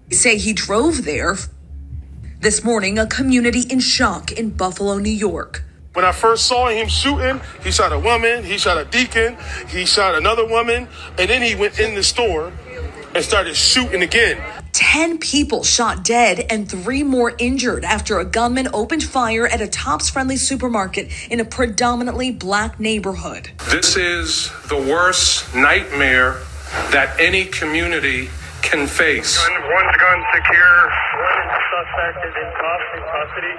They say he drove there. This morning, a community in shock in Buffalo, New York. When I first saw him shooting, he shot a woman, he shot a deacon, he shot another woman, and then he went in the store and started shooting again. 10 people shot dead and 3 more injured after a gunman opened fire at a Tops-friendly supermarket in a predominantly black neighborhood. This is the worst nightmare that any community can face. One's gun secure. One suspect is in custody.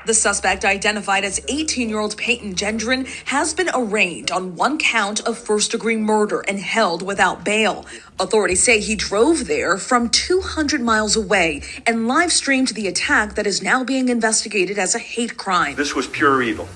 The suspect, identified as 18-year-old Peyton Gendron, has been arraigned on 1 count of first-degree murder and held without bail. Authorities say he drove there from 200 miles away and live-streamed the attack that is now being investigated as a hate crime. This was pure evil.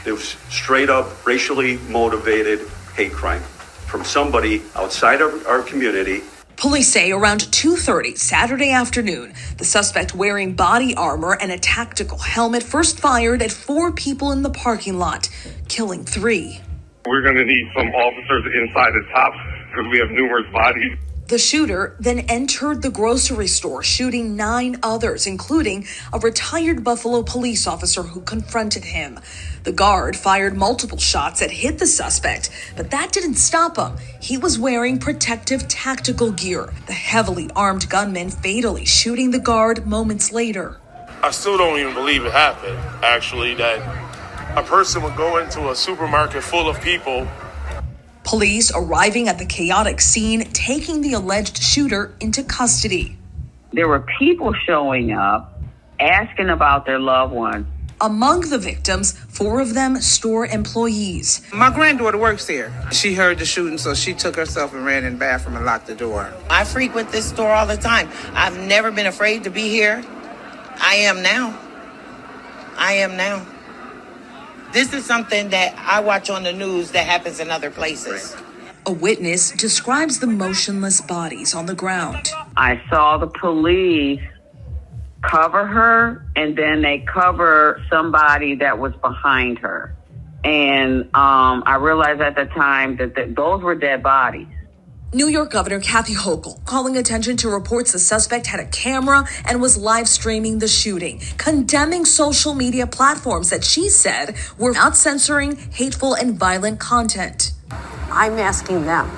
It was straight-up racially motivated hate crime from somebody outside of our community. Police say around 2:30 Saturday afternoon, the suspect wearing body armor and a tactical helmet first fired at 4 people in the parking lot, killing 3. We're going to need some officers inside the Tops because we have numerous bodies. The shooter then entered the grocery store, shooting 9 others, including a retired Buffalo police officer who confronted him. The guard fired multiple shots that hit the suspect, but that didn't stop him. He was wearing protective tactical gear. The heavily armed gunman fatally shooting the guard moments later. I still don't even believe it happened, actually, that a person would go into a supermarket full of people. Police arriving at the chaotic scene, taking the alleged shooter into custody. There were people showing up, asking about their loved ones. Among the victims, 4 of them store employees. My granddaughter works here. She heard the shooting, so she took herself and ran in the bathroom and locked the door. I frequent this store all the time. I've never been afraid to be here. I am now. This is something that I watch on the news that happens in other places. A witness describes the motionless bodies on the ground. I saw the police cover her, and then they cover somebody that was behind her. And I realized at the time that those were dead bodies. New York Governor Kathy Hochul calling attention to reports the suspect had a camera and was live streaming the shooting, condemning social media platforms that she said were not censoring hateful and violent content. I'm asking them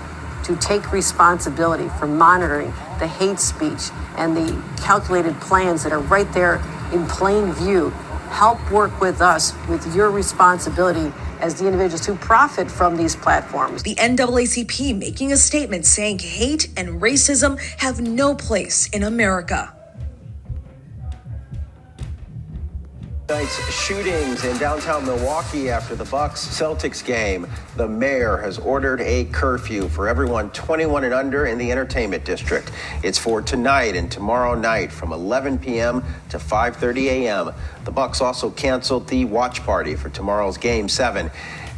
to take responsibility for monitoring the hate speech and the calculated plans that are right there in plain view. Help work with us with your responsibility as the individuals who profit from these platforms. The NAACP making a statement saying hate and racism have no place in America. Tonight's shootings in downtown Milwaukee after the Bucks-Celtics game. The mayor has ordered a curfew for everyone 21 and under in the entertainment district. It's for tonight and tomorrow night from 11 p.m. to 5:30 a.m. The Bucks also canceled the watch party for tomorrow's Game 7.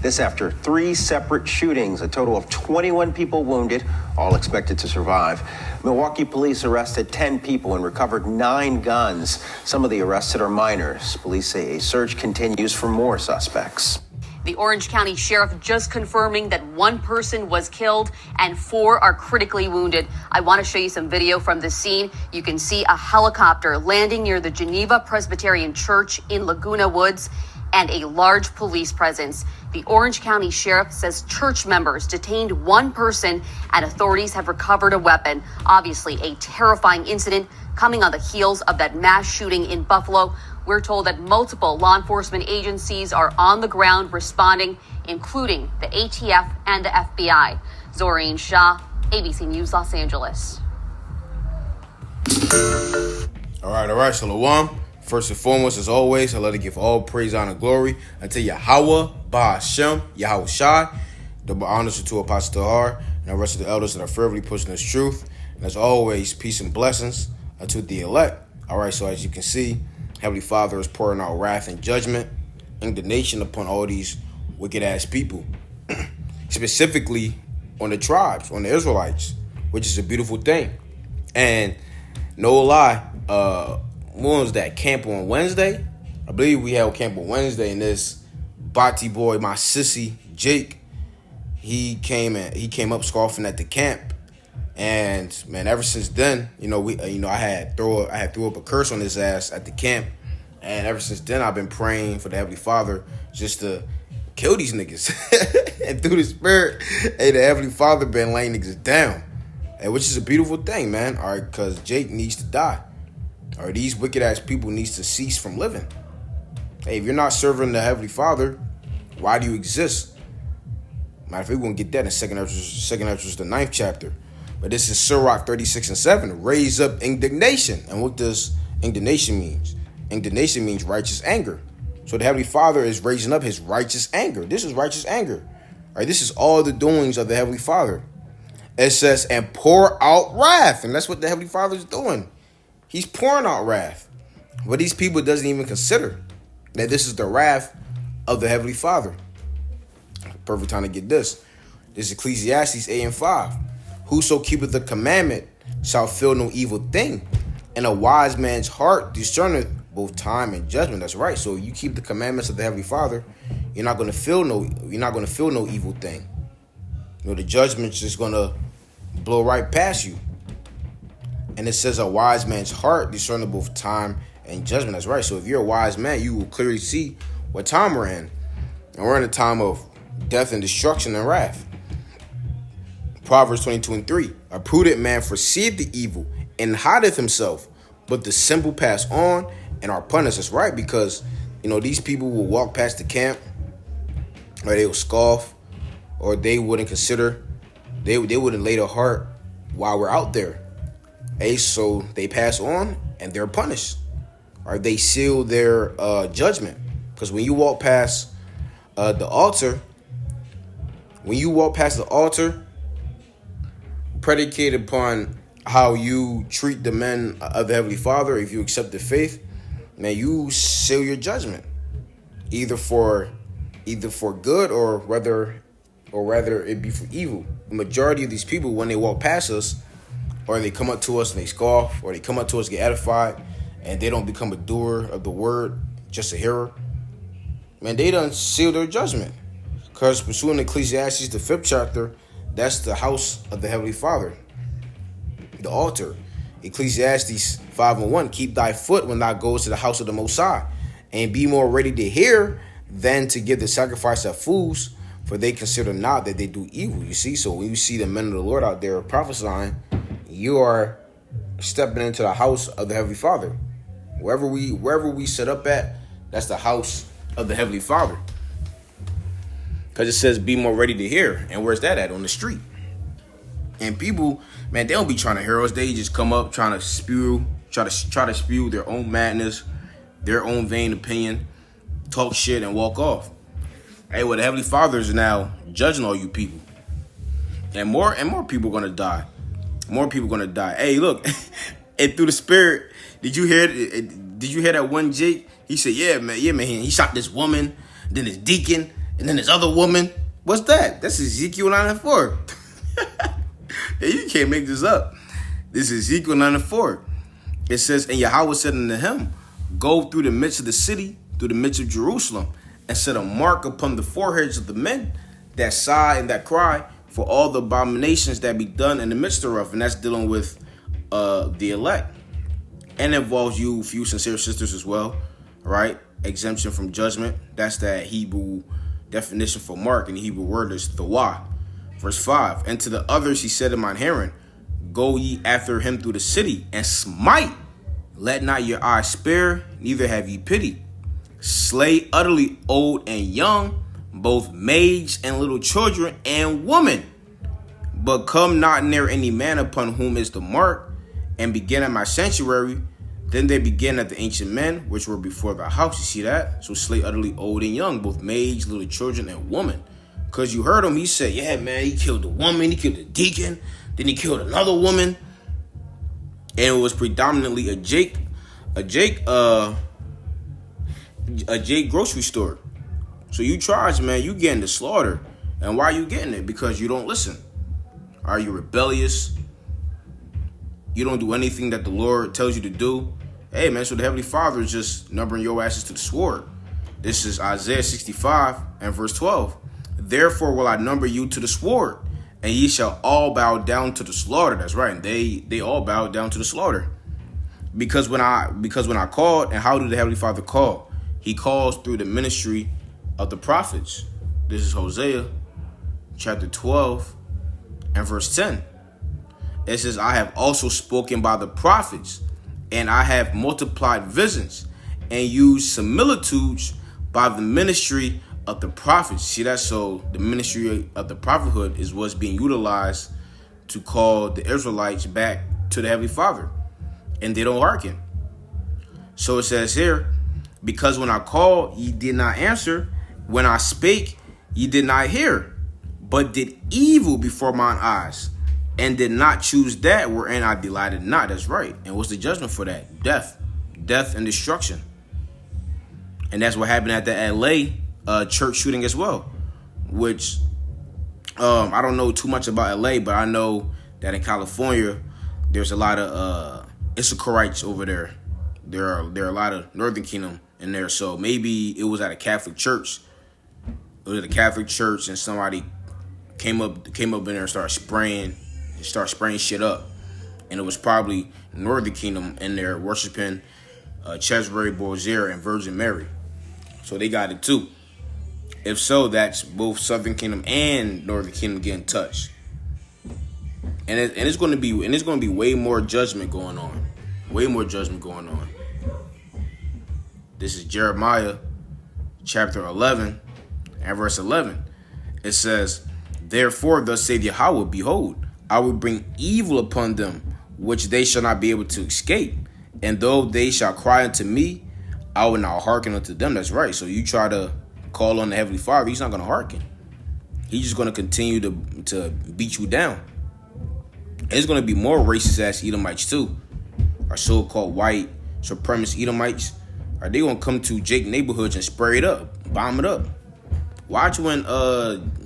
This after 3 separate shootings, a total of 21 people wounded, all expected to survive. Milwaukee police arrested 10 people and recovered 9 guns. Some of the arrested are minors. Police say a search continues for more suspects. The Orange County Sheriff just confirming that 1 person was killed and 4 are critically wounded. I want to show you some video from the scene. You can see a helicopter landing near the Geneva Presbyterian Church in Laguna Woods and a large police presence. The Orange County Sheriff says church members detained 1 person and authorities have recovered a weapon. Obviously, a terrifying incident coming on the heels of that mass shooting in Buffalo. We're told that multiple law enforcement agencies are on the ground responding, including the ATF and the FBI. Zoreen Shah, ABC News, Los Angeles. All right. Shalom. First and foremost, as always, I love to give all praise, honor, glory unto Yahweh, Ba'ashem, Yahweh Shai. Double honors to Apostle Tahar and the rest of the elders that are fervently pushing this truth. And as always, peace and blessings unto the elect. All right, so as you can see, Heavenly Father is pouring out wrath and judgment, indignation upon all these wicked-ass people, specifically on the tribes, on the Israelites, which is a beautiful thing. And no lie, when was that, camp on Wednesday? I believe we held camp on Wednesday, and this Bati boy, my sissy, Jake, he came up scoffing at the camp, And man, ever since then, I had threw up a curse on his ass at the camp. And ever since then, I've been praying for the Heavenly Father just to kill these niggas. And through the Spirit, hey, the Heavenly Father been laying niggas down. And which is a beautiful thing, man. All right, because Jake needs to die. Or these wicked ass people needs to cease from living. Hey, if you're not serving the Heavenly Father, why do you exist? Matter of fact, we're going to get that in second Ezra, the 9th chapter. But this is Sirach 36:7. Raise up indignation. And what does indignation mean? Indignation means righteous anger. So the Heavenly Father is raising up his righteous anger. This is righteous anger. All right, this is all the doings of the Heavenly Father. It says, and pour out wrath. And that's what the Heavenly Father is doing. He's pouring out wrath. But these people doesn't even consider that this is the wrath of the Heavenly Father. Perfect time to get this. This is Ecclesiastes 8:5. Whoso keepeth the commandment shall feel no evil thing. And a wise man's heart discerneth both time and judgment. That's right. So you keep the commandments of the Heavenly Father, you're not going to feel no evil thing. The judgment's just going to blow right past you. And it says a wise man's heart discerneth both time and judgment. That's right. So if you're a wise man, you will clearly see what time we're in. And we're in a time of death and destruction and wrath. Proverbs 22:3. A prudent man foreseeth the evil and hideth himself, but the simple pass on and are punished. That's right, because these people will walk past the camp, or they will scoff, or they wouldn't consider, they wouldn't lay their heart while we're out there. Hey, so they pass on and they're punished, or they seal their judgment. Because when you walk past the altar, predicated upon how you treat the men of the Heavenly Father, if you accept the faith, man, you seal your judgment, either for good or rather it be for evil. The majority of these people, when they walk past us, or they come up to us and they scoff, or they come up to us, get edified, and they don't become a doer of the word, just a hearer, man, they done seal their judgment. Because pursuing Ecclesiastes, the 5th chapter, that's the house of the Heavenly Father, the altar. Ecclesiastes 5:1, keep thy foot when thou goest to the house of the Most High, and be more ready to hear than to give the sacrifice of fools, for they consider not that they do evil. You see, so when you see the men of the Lord out there prophesying, you are stepping into the house of the Heavenly Father. Wherever we set up at, that's the house of the Heavenly Father. Because it says be more ready to hear. And where's that at? On the street. And people, man, they don't be trying to hear us. They just come up trying to spew their own madness, their own vain opinion, talk shit, and walk off. Hey, well, the Heavenly Father is now judging all you people. And more people are going to die. More people are going to die. Hey, look, and through the Spirit, did you hear that one Jake? He said, yeah, man, he shot this woman, then this deacon, and then this other woman. What's that? That's Ezekiel 9:4. Hey, you can't make this up. This is Ezekiel 9:4. It says, and Yahweh said unto him, go through the midst of the city, through the midst of Jerusalem, and set a mark upon the foreheads of the men that sigh and that cry for all the abominations that be done in the midst thereof. And that's dealing with the elect. And involves you, few sincere sisters as well, right? Exemption from judgment. That's that Hebrew definition for mark, and the Hebrew word is thawah. Verse 5, and to the others he said in mine hearing, go ye after him through the city, and smite. Let not your eyes spare, neither have ye pity. Slay utterly old and young, both maids and little children and women. But come not near any man upon whom is the mark, and begin at my sanctuary. Then they began at the ancient men, which were before the house. You see that? So slay utterly old and young, both maids, little children, and women. Because you heard him, he said, yeah, man, he killed a woman, he killed a deacon, then he killed another woman. And it was predominantly a Jake grocery store. So you charge, man, you getting the slaughter. And why are you getting it? Because you don't listen. Are you rebellious? You don't do anything that the Lord tells you to do. Hey, man, so the Heavenly Father is just numbering your asses to the sword. This is Isaiah 65 and verse 12. Therefore will I number you to the sword, and ye shall all bow down to the slaughter. That's right. And they all bowed down to the slaughter. Because when I called, and how did the Heavenly Father call? He calls through the ministry of the prophets. This is Hosea chapter 12 and verse 10. It says, I have also spoken by the prophets, and I have multiplied visions and used similitudes by the ministry of the prophets. See that? So the ministry of the prophethood is what's being utilized to call the Israelites back to the Heavenly Father. And they don't hearken. So it says here, because when I called, ye did not answer. When I spake, ye did not hear, but did evil before mine eyes, and did not choose that wherein I delighted not. That's right. And what's the judgment for that? Death and destruction. And that's what happened at the LA church shooting as well, which I don't know too much about LA, but I know that in California, there's a lot of Issacharites over there. There are a lot of Northern Kingdom in there. So maybe it was at a Catholic church. It was at a Catholic church, and somebody came up in there and started spraying shit up. And it was probably Northern Kingdom in there worshiping Cesare Borgia and Virgin Mary. So they got it too. If so, that's both Southern Kingdom and Northern Kingdom getting touched. And it's going to be way more judgment going on. Way more judgment going on. This is Jeremiah chapter 11 and verse 11. It says, therefore, thus saith Yahweh, behold, I will bring evil upon them, which they shall not be able to escape. And though they shall cry unto me, I will not hearken unto them. That's right. So you try to call on the Heavenly Father, he's not going to hearken. He's just going to continue to beat you down. There's going to be more racist ass Edomites too. Our so-called white supremacist Edomites. Are they going to come to Jake neighborhoods and spray it up, bomb it up? Watch when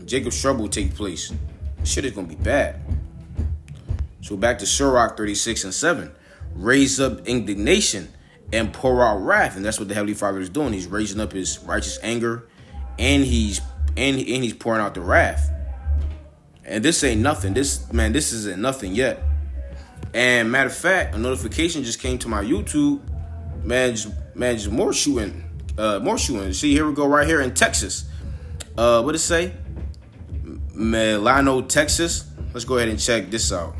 Jacob's trouble take place. Shit is going to be bad. So back to Sirach 36 and 7. Raise up indignation and pour out wrath. And that's what the Heavenly Father is doing. He's raising up his righteous anger, and he's pouring out the wrath. And this ain't nothing. This isn't nothing yet. And matter of fact, a notification just came to my YouTube. Just more shooting. See, here we go right here in Texas. What did it say? Milano, Texas. Let's go ahead and check this out.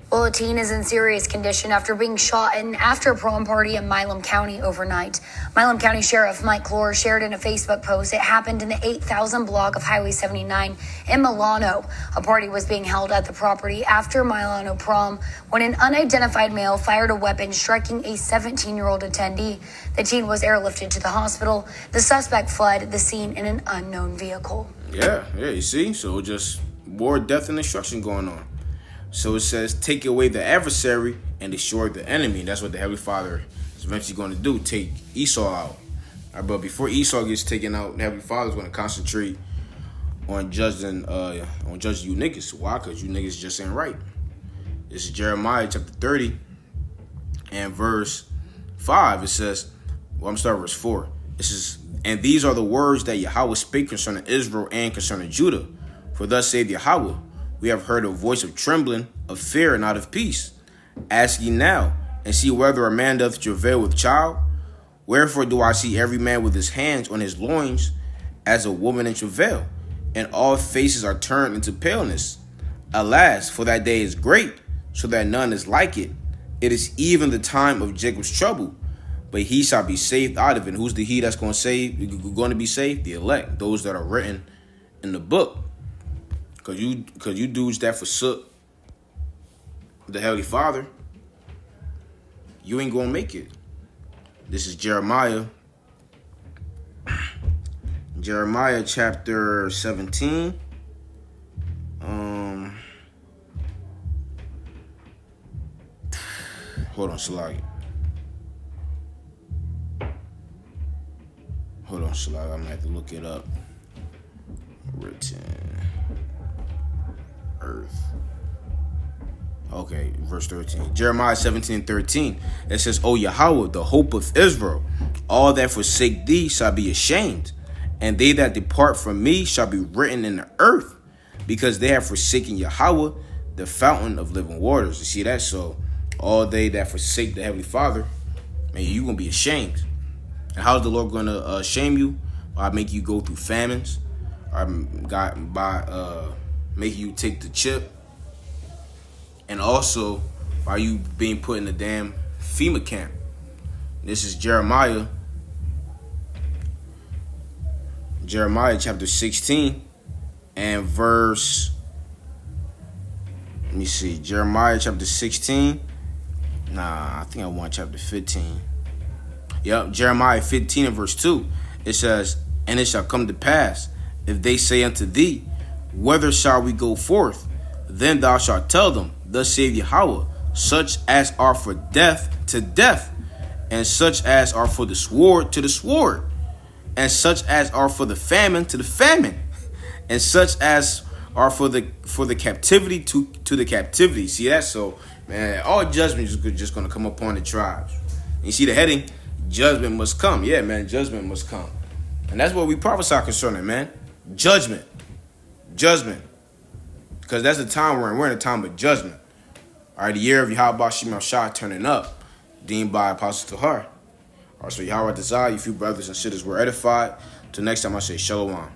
Well, a teen is in serious condition after being shot at an after-prom party in Milam County overnight. Milam County Sheriff Mike Clore shared in a Facebook post it happened in the 8,000 block of Highway 79 in Milano. A party was being held at the property after Milano prom when an unidentified male fired a weapon, striking a 17-year-old attendee. The teen was airlifted to the hospital. The suspect fled the scene in an unknown vehicle. Yeah, you see? So just more death and destruction going on. So it says, take away the adversary and destroy the enemy. And that's what the Heavenly Father is eventually going to do, take Esau out. All right, but before Esau gets taken out, the Heavenly Father is going to concentrate on judging you niggas. Why? Because you niggas just ain't right. This is Jeremiah chapter 30 and verse 5. It says, I'm starting verse 4. It says, and these are the words that Yahweh spake concerning Israel and concerning Judah. For thus saith Yahweh, we have heard a voice of trembling, of fear, and not of peace. Ask ye now, and see whether a man doth travail with child. Wherefore do I see every man with his hands on his loins, as a woman in travail, and all faces are turned into paleness. Alas, for that day is great, so that none is like it. It is even the time of Jacob's trouble, but he shall be saved out of it. And who's the he that's going to be saved? The elect, those that are written in the book. Cause you dudes that forsook the Heavenly Father, you ain't gonna make it. This is Jeremiah chapter 17. Hold on, Salagi. I'm gonna have to look it up. Written earth. Okay, verse 13. Jeremiah 17:13. It says, O Yahweh, the hope of Israel, all that forsake thee shall be ashamed, and they that depart from me shall be written in the earth. because they have forsaken Yahweh, the fountain of living waters. You see that? So all they that forsake the Heavenly Father, man, you're going to be ashamed. And how's the Lord going to shame you? By making you go through famines, or by making you take the chip, and also by you being put in the damn FEMA camp. This is Jeremiah chapter 16 and verse, let me see, Jeremiah chapter 16. I think I want chapter 15. Yep, Jeremiah 15 and verse 2. It says, and it shall come to pass, if they say unto thee, whither shall we go forth? Then thou shalt tell them, thus saith Yahweh, such as are for death to death, and such as are for the sword to the sword, and such as are for the famine to the famine, and such as are for the captivity to the captivity. See that? So, man, all judgment is just going to come upon the tribes. And you see the heading, judgment must come. Yeah, man, judgment must come. And that's what we prophesy concerning, man. Judgment. Because that's the time we're in. We're in a time of judgment. All right, the year of Yahweh Shem Shah turning up, deemed by Apostle Tahar. All right, so Yahweh desire, you few brothers and sisters were edified. Till next time, I say Shalom.